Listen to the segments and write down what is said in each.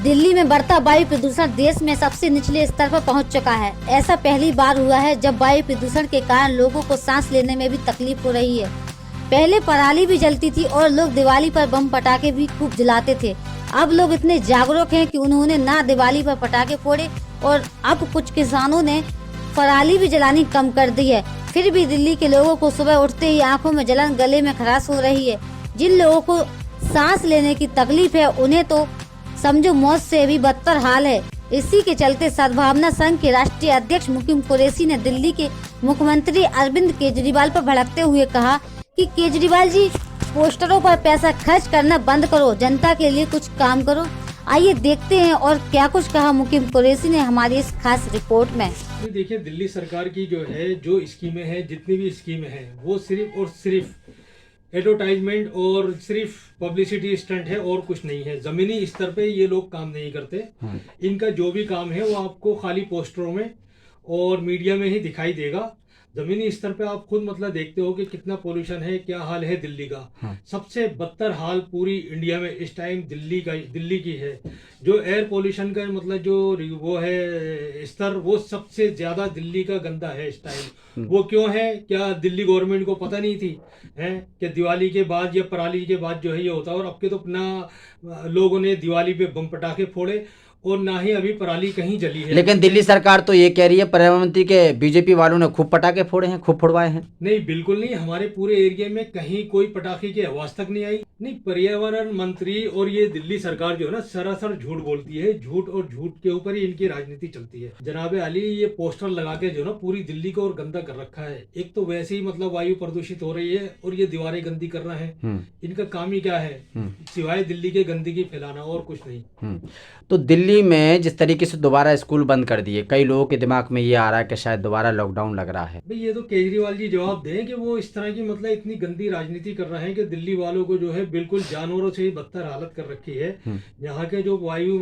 दिल्ली में बढ़ता वायु प्रदूषण देश में सबसे निचले स्तर पर पहुंच चुका है। ऐसा पहली बार हुआ है जब वायु प्रदूषण के कारण लोगों को सांस लेने में भी तकलीफ हो रही है। पहले पराली भी जलती थी और लोग दिवाली पर बम पटाखे भी खूब जलाते थे। अब लोग इतने जागरूक हैं कि उन्होंने ना दिवाली पर पटाखे फोड़े और अब कुछ किसानों ने पराली भी जलानी कम कर दी है। फिर भी दिल्ली के लोगों को सुबह उठते ही आंखों में जलन, गले में खराश हो रही है। जिन लोगों को सांस लेने की तकलीफ है उन्हें तो समझो मौत से भी बदतर हाल है। इसी के चलते सद्भावना संघ के राष्ट्रीय अध्यक्ष मुकीम कुरैशी ने दिल्ली के मुख्यमंत्री अरविंद केजरीवाल पर भड़कते हुए कहा कि केजरीवाल जी, पोस्टरों पर पैसा खर्च करना बंद करो, जनता के लिए कुछ काम करो। आइए देखते हैं और क्या कुछ कहा मुकीम कुरैशी ने हमारी इस खास रिपोर्ट में। देखिए, दिल्ली सरकार की जो स्कीमें हैं, जितनी भी स्कीमें हैं, वो सिर्फ और सिर्फ एडवर्टाइजमेंट और सिर्फ पब्लिसिटी स्टंट है और कुछ नहीं है। जमीनी स्तर पे ये लोग काम नहीं करते। इनका जो भी काम है वो आपको खाली पोस्टरों में और मीडिया में ही दिखाई देगा। जमीनी स्तर पे आप खुद देखते हो कि कितना पोल्यूशन है, क्या हाल है दिल्ली का। सबसे बदतर हाल पूरी इंडिया में इस टाइम दिल्ली की है। जो एयर पोल्यूशन का जो वो है स्तर, वो सबसे ज्यादा दिल्ली का गंदा है इस टाइम। वो क्यों है? क्या दिल्ली गवर्नमेंट को पता नहीं थी है कि दिवाली के बाद या पराली के बाद ये होता है? और अब के तो ना लोगों ने दिवाली पे बम पटाखे फोड़े और ना ही अभी पराली कहीं जली है। लेकिन दिल्ली सरकार तो ये कह रही है पर्यावरण मंत्री के बीजेपी वालों ने खूब पटाखे फोड़े हैं, खूब फोड़वाए हैं। नहीं, बिल्कुल नहीं। हमारे पूरे एरिया में कहीं कोई पटाखे की आवाज तक नहीं आई। नहीं, पर्यावरण मंत्री और ये दिल्ली सरकार जो है ना, सरासर झूठ बोलती है। झूठ और झूठ के ऊपर ही इनकी राजनीति चलती है। जनाब अली, ये पोस्टर लगा के जो ना पूरी दिल्ली को और गंदा कर रखा है। एक तो वैसे ही वायु प्रदूषित हो रही है और ये दीवारें गंदी कर रहा है। इनका काम ही क्या है सिवाय दिल्ली के गंदगी फैलाना और कुछ नहीं। तो दिल्ली में जिस तरीके से दोबारा स्कूल बंद कर दिए, कई लोगों के दिमाग में ये आ रहा है कि शायद दोबारा लॉकडाउन लग रहा है। भाई, ये तो केजरीवाल जी जवाब दें कि वो इस तरह की इतनी गंदी राजनीति कर रहे हैं कि दिल्ली वालों को जो है बिल्कुल जानवरों से ही बदतर हालत कर रखी है। यहाँ के जो वायु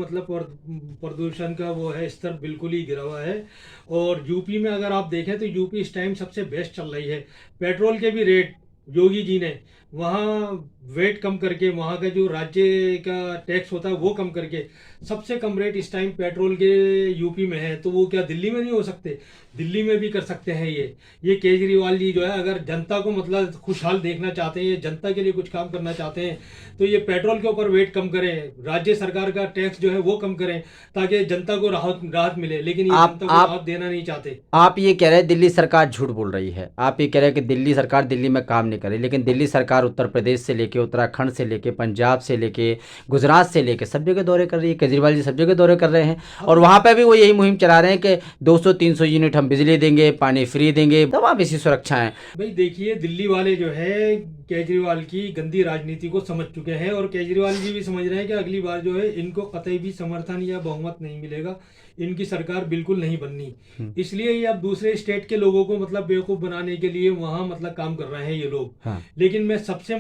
प्रदूषण का वो है स्तर बिल्कुल ही गिरा हुआ है। और यूपी में अगर आप देखें तो यूपी इस टाइम सबसे बेस्ट चल रही है। पेट्रोल के भी रेट योगी जी ने वहाँ वेट कम करके, वहाँ का जो राज्य का टैक्स होता है वो कम करके सबसे कम रेट इस टाइम पेट्रोल के यूपी में है। तो वो क्या दिल्ली में नहीं हो सकते? दिल्ली में भी कर सकते हैं। ये केजरीवाल जी जो है, अगर जनता को खुशहाल देखना चाहते हैं, जनता के लिए कुछ काम करना चाहते हैं, तो ये पेट्रोल के ऊपर वेट कम करें, राज्य सरकार का टैक्स जो है वो कम करें ताकि जनता को राहत मिले। लेकिन ये जनता को राहत देना नहीं चाहते। आप ये कह रहे हैं दिल्ली सरकार झूठ बोल रही है। आप ये कह रहे हैं कि दिल्ली सरकार दिल्ली में काम नहीं कर रही, लेकिन दिल्ली सरकार उत्तर प्रदेश से लेके, उत्तराखंड से लेके, पंजाब से लेके, गुजरात से लेके सब जगह दौरे कर रही है। केजरीवाल जी सब जगह दौरे कर रहे हैं और वहाँ पे भी वो यही मुहिम चला रहे हैं कि 200-300 यूनिट हम बिजली देंगे, पानी फ्री देंगे, तमाम ऐसी सुरक्षा है। भाई देखिए, दिल्ली वाले जो है केजरीवाल की गंदी राजनीति को समझ चुके हैं और केजरीवाल जी भी समझ रहे हैं कि अगली बार जो है इनको कतई भी समर्थन या बहुमत नहीं मिलेगा। इनकी सरकार बिल्कुल नहीं बननी। इसलिए ये अब दूसरे स्टेट के लोगों को बेवकूफ बनाने के लिए वहाँ काम कर रहे हैं ये लोग। हाँ। लेकिन मैं सबसे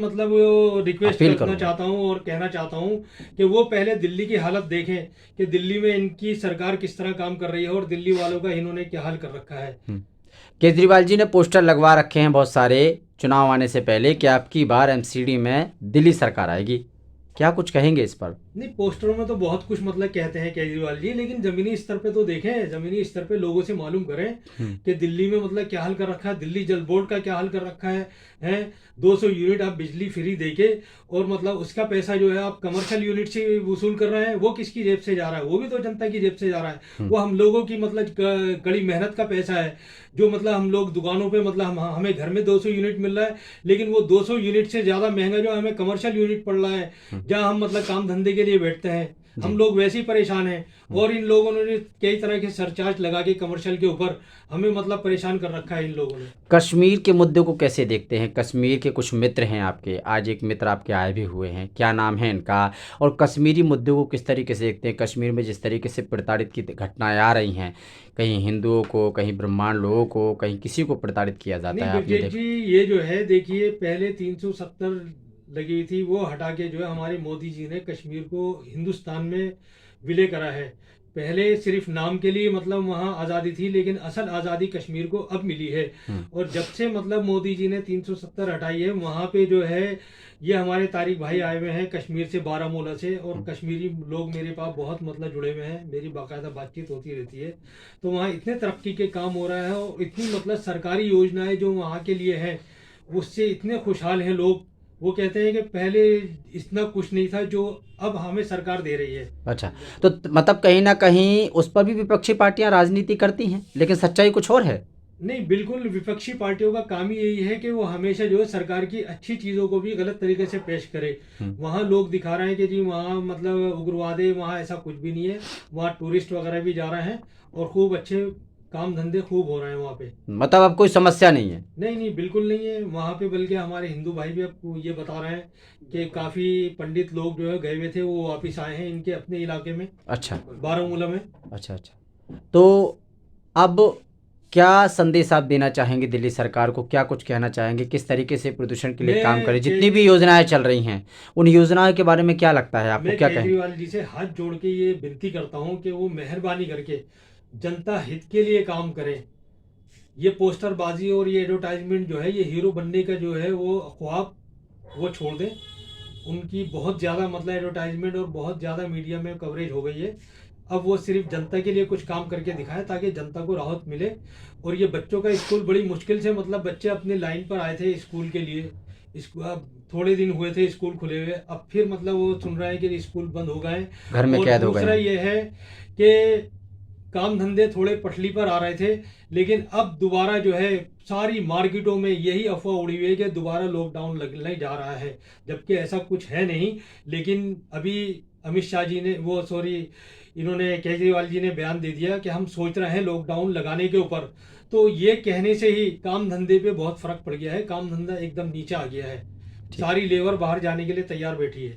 रिक्वेस्ट करना चाहता हूँ और कहना चाहता हूँ कि वो पहले दिल्ली की हालत देखें कि दिल्ली में इनकी सरकार किस तरह काम कर रही है और दिल्ली वालों का इन्होंने क्या हाल कर रखा है। केजरीवाल जी ने पोस्टर लगवा रखे हैं बहुत सारे चुनाव आने से पहले कि आपकी बार एमसीडी में दिल्ली सरकार आएगी। क्या कुछ कहेंगे इस पर? नहीं, पोस्टरों में तो बहुत कुछ कहते हैं केजरीवाल जी, लेकिन जमीनी स्तर पे तो देखें। जमीनी स्तर पे लोगों से मालूम करें कि दिल्ली में क्या हाल कर रखा है, दिल्ली जल बोर्ड का क्या हाल कर रखा है 200 यूनिट आप बिजली फ्री देके और उसका पैसा जो है आप कमर्शियल यूनिट से वसूल कर रहे हैं। वो किसकी जेब से जा रहा है? वो भी तो जनता की जेब से जा रहा है। वो हम लोगों की कड़ी मेहनत का पैसा है जो हम लोग दुकानों पे हमें घर में 200 यूनिट मिल रहा है, लेकिन वो 200 यूनिट से ज्यादा महंगा जो हमें कमर्शियल यूनिट पड़ रहा है, जहाँ हम काम धंधे के लिए बैठते हैं। हम लोग वैसे ही परेशान हैं और इन लोगों ने कई तरह के सरचार्ज लगा के कमर्शियल के ऊपर हमें परेशान कर रखा है इन लोगों ने। कश्मीर के मुद्दे को कैसे देखते हैं? कश्मीर के कुछ मित्र हैं आपके, आज एक मित्र आपके आए भी हुए हैं, क्या नाम है इनका, और कश्मीरी मुद्दे को किस तरीके से देखते हैं? कश्मीर में जिस तरीके से प्रताड़ित की घटनाएं आ रही हैं, कहीं हिंदुओं को, कहीं ब्राह्मण लोगों को, कहीं किसी को प्रताड़ित किया जाता है। ये जो है देखिए, पहले 370 लगी थी, वो हटा के जो है हमारे मोदी जी ने कश्मीर को हिंदुस्तान में विलय करा है। पहले सिर्फ नाम के लिए वहाँ आज़ादी थी, लेकिन असल आज़ादी कश्मीर को अब मिली है। और जब से मोदी जी ने 370 हटाई है, वहाँ पे जो है ये हमारे तारिक भाई आए हुए हैं कश्मीर से, बारामूला से, और कश्मीरी लोग मेरे पास बहुत मतलब जुड़े हुए हैं, मेरी बाकायदा बातचीत होती रहती है। तो वहाँ इतने तरक्की के काम हो रहा है और इतनी मतलब सरकारी योजनाएं जो वहाँ के लिए है उससे इतने खुशहाल हैं लोग। वो कहते हैं कि पहले इतना कुछ नहीं था जो अब हमें सरकार दे रही है। अच्छा, तो मतलब कहीं ना कहीं उस पर भी विपक्षी पार्टियां राजनीति करती हैं, लेकिन सच्चाई कुछ और है। नहीं, बिल्कुल विपक्षी पार्टियों का काम ही यही है कि वो हमेशा जो है सरकार की अच्छी चीज़ों को भी गलत तरीके से पेश करे। वहाँ लोग दिखा रहे हैं कि जी वहाँ मतलब उग्रवाद है, वहाँ ऐसा कुछ भी नहीं है, वहाँ टूरिस्ट वगैरह भी जा रहे हैं और खूब अच्छे काम धंधे खूब हो रहे हैं वहाँ पे। मतलब अब कोई समस्या नहीं है। नहीं नहीं, बिल्कुल नहीं है वहाँ पे, बल्कि हमारे हिंदू भाई भी अब ये बता रहे हैं कि काफ़ी पंडित लोग जो है गए हुए थे वो वापस आए हैं इनके अपने इलाके में, अच्छा बारामूला में। अच्छा अच्छा, तो अब क्या संदेश आप देना चाहेंगे दिल्ली सरकार को, क्या कुछ कहना चाहेंगे, किस तरीके से प्रदूषण के लिए मैं काम करे, जितनी भी योजनाएं चल रही हैं उन योजनाओं के बारे में क्या लगता है आपको, मैं क्या कहें? केजरीवाल जी से हाथ जोड़ के ये विनती करता हूँ कि वो मेहरबानी करके जनता हित के लिए काम करें। ये पोस्टरबाजी और ये एडवर्टाइजमेंट जो है, ये हीरो बनने का जो है वो ख्वाब वो छोड़ दें। उनकी बहुत ज़्यादा मतलब एडवर्टाइजमेंट और बहुत ज़्यादा मीडिया में कवरेज हो गई है। अब वो सिर्फ जनता के लिए कुछ काम करके दिखाएं ताकि जनता को राहत मिले। और ये बच्चों का स्कूल बड़ी मुश्किल से मतलब बच्चे अपने लाइन पर आए थे स्कूल के लिए, अब थोड़े दिन हुए थे स्कूल खुले हुए, अब फिर मतलब वो सुन रहे हैं कि स्कूल बंद हो गए, घर में कैद हो गए दूसरा हैं। ये है कि काम धंधे थोड़े पटरी पर आ रहे थे, लेकिन अब दोबारा जो है सारी मार्केटों में यही अफवाह उड़ी हुई है कि दोबारा लॉकडाउन लगने जा रहा है, जबकि ऐसा कुछ है नहीं। लेकिन अभी अमित शाह जी ने इन्होंने केजरीवाल जी ने बयान दे दिया कि हम सोच रहे हैं लॉकडाउन लगाने के ऊपर। तो ये कहने से ही काम धंधे पे बहुत फर्क पड़ गया है, काम धंधा एकदम नीचे आ गया है, सारी लेबर बाहर जाने के लिए तैयार बैठी है।